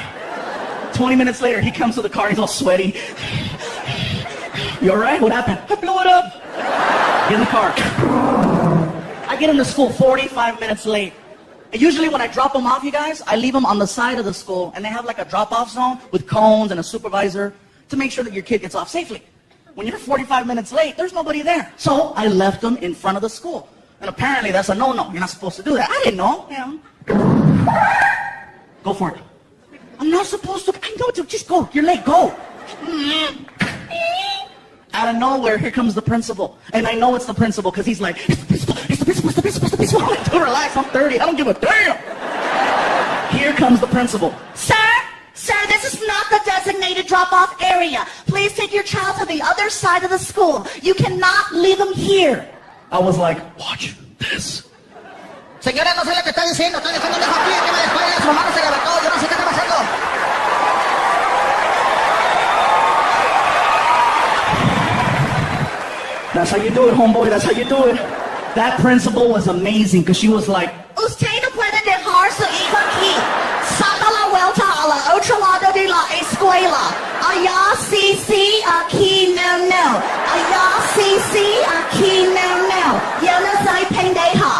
20 minutes later, he comes to the car, he's all sweaty. You all right? What happened? I blew it up. Get in the car. I get into school 45 minutes late. And usually when I drop them off, you guys, I leave them on the side of the school, and they have like a drop-off zone with cones and a supervisor to make sure that your kid gets off safely. When you're 45 minutes late, there's nobody there. So I left them in front of the school. And apparently that's a no-no. You're not supposed to do that. I didn't know. Yeah. Go for it. I'm not supposed to. I know, dude. Just go. You're late. Go. Out of nowhere, here comes the principal. And I know it's the principal because he's like, it's the principal, it's the principal, it's the principal, it's the principal. I'm like, dude, relax. I'm 30. I don't give a damn. Here comes the principal. Sir, this is not the designated drop-off area. Please take your child to the other side of the school. You cannot leave them here. I was like, watch this. Señora, no sé lo que está diciendo. Estoy diciendo dejo aquí, que me descuelgue, su mamá no se levantó. Yo no sé qué está pasando. That's how you do it, homeboy. That's how you do it. That principal was amazing because she was like, Usted no puede dejar su hijo aquí. Saca la vuelta a la otro lado de la escuela. Allá sí, aquí no. Allá sí, aquí no. Yo no soy pendeja.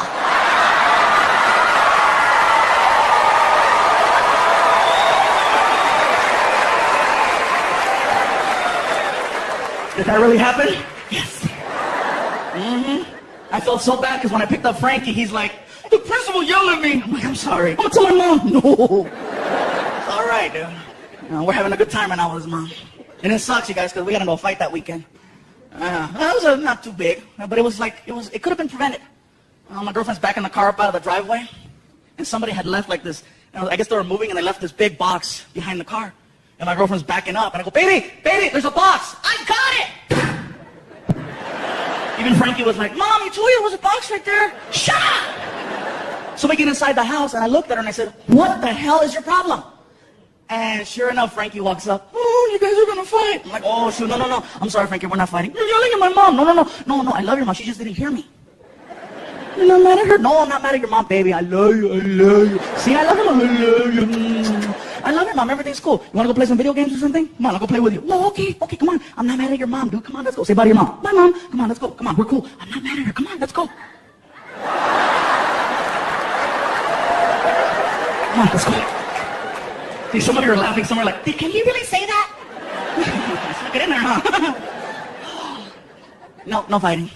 did that really happen? Yes. I felt so bad because when I picked up Frankie, he's like, the principal yelled at me. I'm like, I'm sorry. I'm going to tell my mom. No. It's all right, dude. We're having a good time right now with his mom. And it sucks, you guys, because we got into a fight that weekend. That was not too big, but it could have been prevented. My girlfriend's backing the car up out of the driveway, and somebody had left like this. I guess they were moving, and they left this big box behind the car. And my girlfriend's backing up, and I go, baby, there's a box. I got it. Even Frankie was like, Mom, you told you there was a box right there. Shut up! So we get inside the house, and I looked at her, and I said, what the hell is your problem? And sure enough, Frankie walks up. Oh, you guys are going to fight. I'm like, oh, shoot, no. I'm sorry, Frankie, we're not fighting. You're yelling at my mom. No, I love your mom. She just didn't hear me. You're not mad at her? No, I'm not mad at your mom, baby. I love you. See, I love her mom. I love you. I love your mom. Everything's cool. You want to go play some video games or something? Come on, I'll go play with you. No, okay, come on. I'm not mad at your mom, dude. Come on, let's go. Say bye to your mom. Bye, Mom. Come on, let's go. Come on, we're cool. I'm not mad at her. Come on, let's go. Come on, let's go. See, some of you are laughing. Some are like, can you really say that? Get in there, huh? No fighting.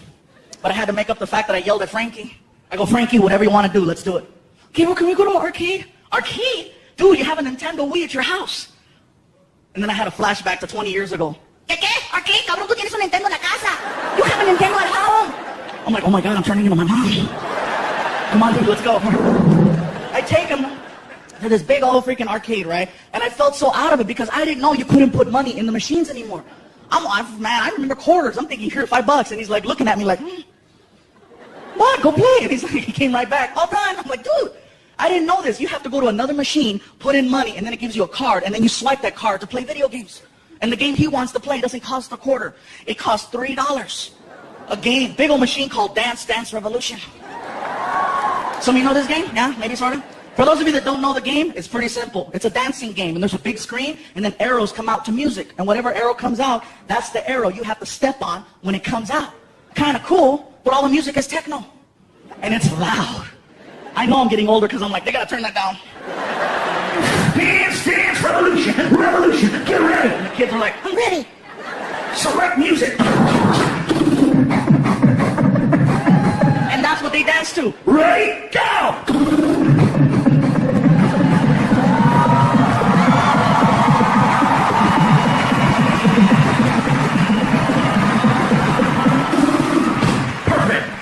But I had to make up the fact that I yelled at Frankie. I go, Frankie, whatever you want to do, let's do it. Okay, well, can we go to an arcade? Arcade? Dude, you have a Nintendo Wii at your house. And then I had a flashback to 20 years ago. ¿Qué? Arcade? Cabrón, tú tienes un Nintendo en la casa. You have a Nintendo at home. I'm like, oh my God, I'm turning into my mom. Come on, dude, let's go. I take him to this big old freaking arcade, right? And I felt so out of it because I didn't know you couldn't put money in the machines anymore. Man, I remember quarters. I'm thinking, here, $5. And he's like looking at me like, what? Go play. And he's like, he came right back. All done. I'm like, dude, I didn't know this. You have to go to another machine, put in money, and then it gives you a card, and then you swipe that card to play video games. And the game he wants to play doesn't cost a quarter. It costs $3. A game, big old machine called Dance Dance Revolution. Some of you know this game? Yeah, maybe sort of. For those of you that don't know the game, it's pretty simple. It's a dancing game, and there's a big screen, and then arrows come out to music. And whatever arrow comes out, that's the arrow you have to step on when it comes out. Kind of cool, but all the music is techno. And it's loud. I know I'm getting older because I'm like, they got to turn that down. Dance, dance, revolution, get ready. And the kids are like, I'm ready. Select music. And that's what they dance to. Ready, go!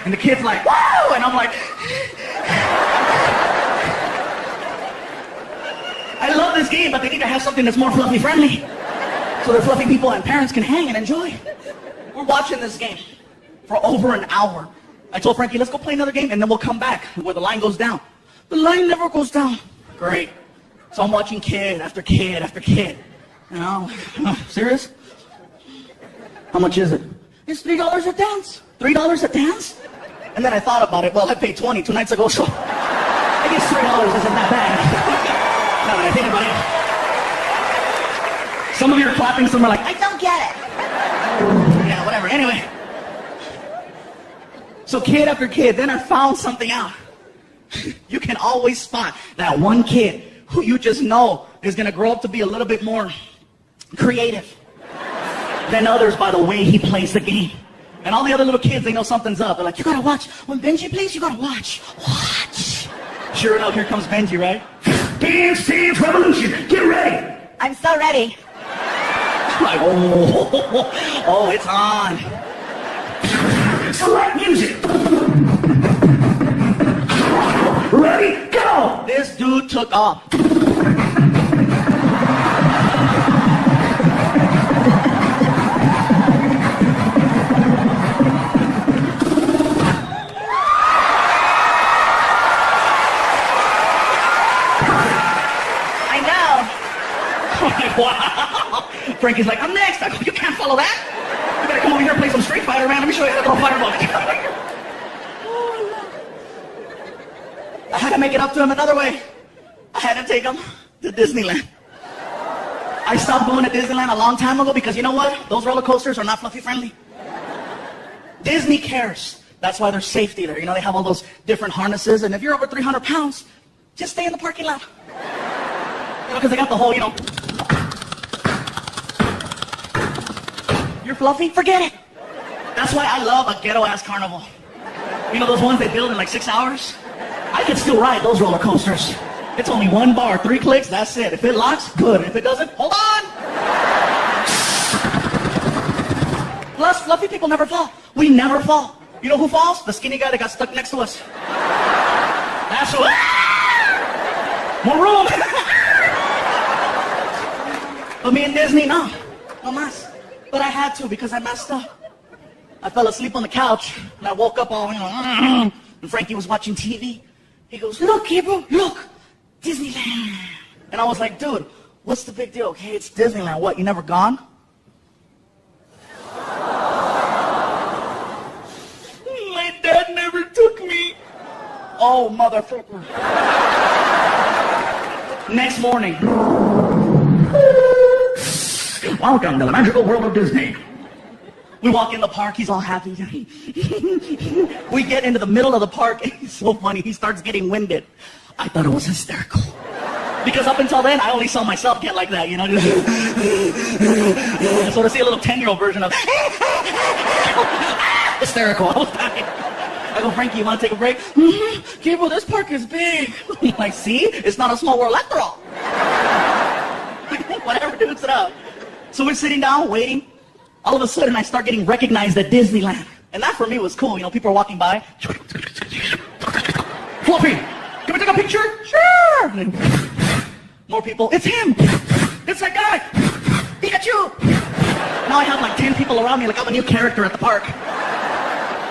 And the kid's like, whoa! And I'm like, I love this game, but they need to have something that's more fluffy friendly. So the fluffy people and parents can hang and enjoy. We're watching this game for over an hour. I told Frankie, let's go play another game and then we'll come back where the line goes down. The line never goes down. Great. So I'm watching kid after kid after kid. You know, serious? How much is it? It's $3 a dance. $3 a dance? And then I thought about it. Well, I paid 20 2 nights ago, so I guess $3 isn't that bad. Now that I think about it. Some of you are clapping, some are like, I don't get it. yeah, whatever. Anyway. So kid after kid, then I found something out. You can always spot that one kid who you just know is going to grow up to be a little bit more creative than others by the way he plays the game. And all the other little kids, they know something's up. They're like, you gotta watch. When Benji plays, you gotta watch. Watch. Sure enough, here comes Benji, right? Dance Dance Revolution, get ready. I'm so ready. Like, oh, it's on. Select music. Ready, go. This dude took off. Wow. Frankie's like, I'm next. I go, you can't follow that. You better come over here and play some Street Fighter, man. Let me show you that little fireball. I had to make it up to him another way. I had to take him to Disneyland. I stopped going to Disneyland a long time ago because you know what? Those roller coasters are not fluffy friendly. Disney cares. That's why there's safety there. You know, they have all those different harnesses. And if you're over 300 pounds, just stay in the parking lot. You know, because they got the whole, you know, you're fluffy, forget it. That's why I love a ghetto-ass carnival. You know those ones they build in like 6 hours? I can still ride those roller coasters. It's only one bar, 3 clicks, that's it. If it locks, good. If it doesn't, hold on. Plus, fluffy people never fall. We never fall. You know who falls? The skinny guy that got stuck next to us. That's who. More room. But me and Disney, no mas. But I had to because I messed up. I fell asleep on the couch and I woke up all, you know, and Frankie was watching TV. He goes, look, Gabriel, look, Disneyland. And I was like, dude, what's the big deal? Okay, it's Disneyland. What, you never gone? My dad never took me. Oh, motherfucker. Next morning. Welcome to the magical world of Disney. We walk in the park, he's all happy. We get into the middle of the park, and he's so funny, he starts getting winded. I thought it was hysterical. Because up until then, I only saw myself get like that, you know? So to see a little 10-year-old version of hysterical, I was dying. I go, Frankie, you want to take a break? Mm-hmm. Gabriel, this park is big. I'm like, see? It's not a small world after all. Whatever, dudes it up. So we're sitting down, waiting. All of a sudden, I start getting recognized at Disneyland. And that for me was cool. You know, people are walking by. Fluffy, can we take a picture? Sure. More people. It's him. It's that guy. Pikachu. Now I have like 10 people around me like I'm a new character at the park.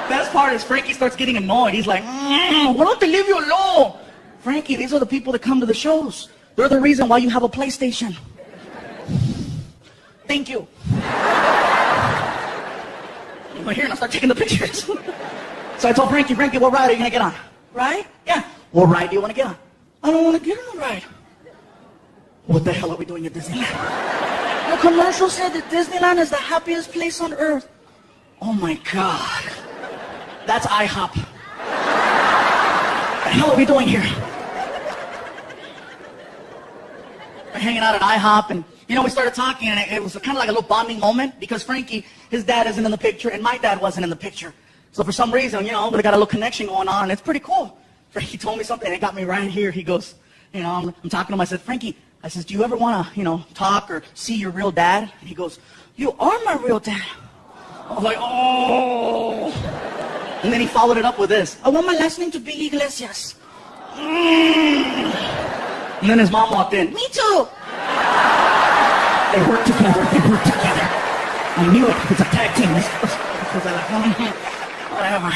Best part is Frankie starts getting annoyed. He's like, why don't they leave you alone? Frankie, these are the people that come to the shows. They're the reason why you have a PlayStation. Thank you. I'm here and I start taking the pictures. So I told Frankie, what ride are you going to get on? Ride? Yeah. What ride do you want to get on? I don't want to get on the ride. What the hell are we doing at Disneyland? The commercial said that Disneyland is the happiest place on earth. Oh my God. That's IHOP. What the hell are we doing here? We're hanging out at IHOP and you know, we started talking, and it was kind of like a little bonding moment because Frankie, his dad isn't in the picture, and my dad wasn't in the picture. So for some reason, you know, we got a little connection going on, and it's pretty cool. Frankie told me something, and it got me right here. He goes, you know, I'm talking to him. I said, Frankie, I says, do you ever want to, you know, talk or see your real dad? And he goes, you are my real dad. I was like, oh. And then he followed it up with this. I want my last name to be Iglesias. And then his mom walked in. Me too. They work together. I knew it. It's a tag team. Whatever.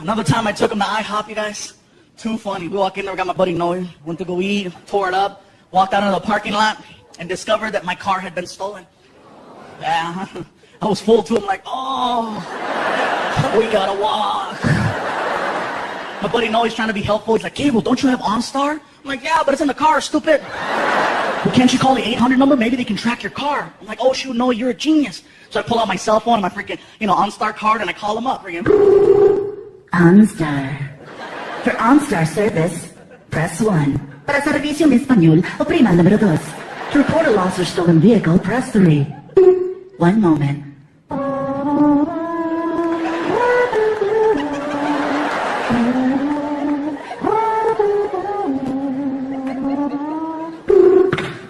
Another time I took him to IHOP, you guys. Too funny. We walk in there, got my buddy Noe. Went to go eat, tore it up, walked out into the parking lot, and discovered that my car had been stolen. Yeah. I was full to him like, oh, we gotta walk. My buddy Noe's trying to be helpful. He's like, Gabriel, don't you have OnStar? I'm like, yeah, but it's in the car, stupid. Well, can't you call the 800 number? Maybe they can track your car. I'm like, oh, shoot, no, you're a genius. So I pull out my cell phone and my freaking, OnStar card, and I call them up. Freaking. OnStar. For OnStar service, press 1. Para servicio en español, oprima el número 2. To report a lost or stolen vehicle, press 3. One moment.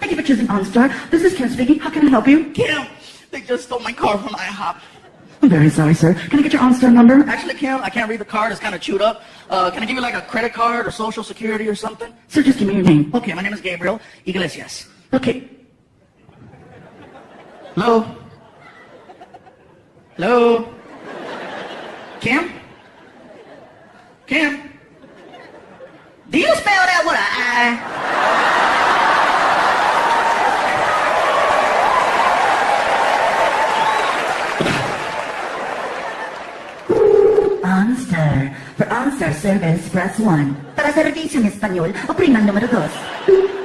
Thank you for choosing OnStar. This is Kim speaking. How can I help you? Kim, they just stole my car from IHOP. I'm very sorry, sir. Can I get your OnStar number? Actually, Kim, I can't read the card. It's kind of chewed up. Can I give you like a credit card or social security or something? Sir, just give me your name. Okay, my name is Gabriel Iglesias. Okay. Hello? Hello? Kim? Kim? Do you spell that with an I? OnStar. For OnStar service, press 1. Para servicio en español, oprima el número 2.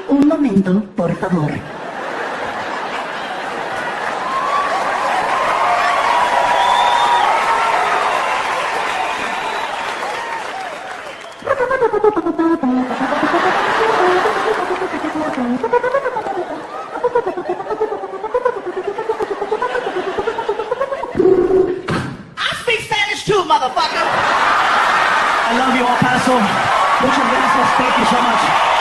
Un momento, por favor. I speak Spanish too, motherfucker! I love you, El Paso. Muchas gracias. Thank you so much.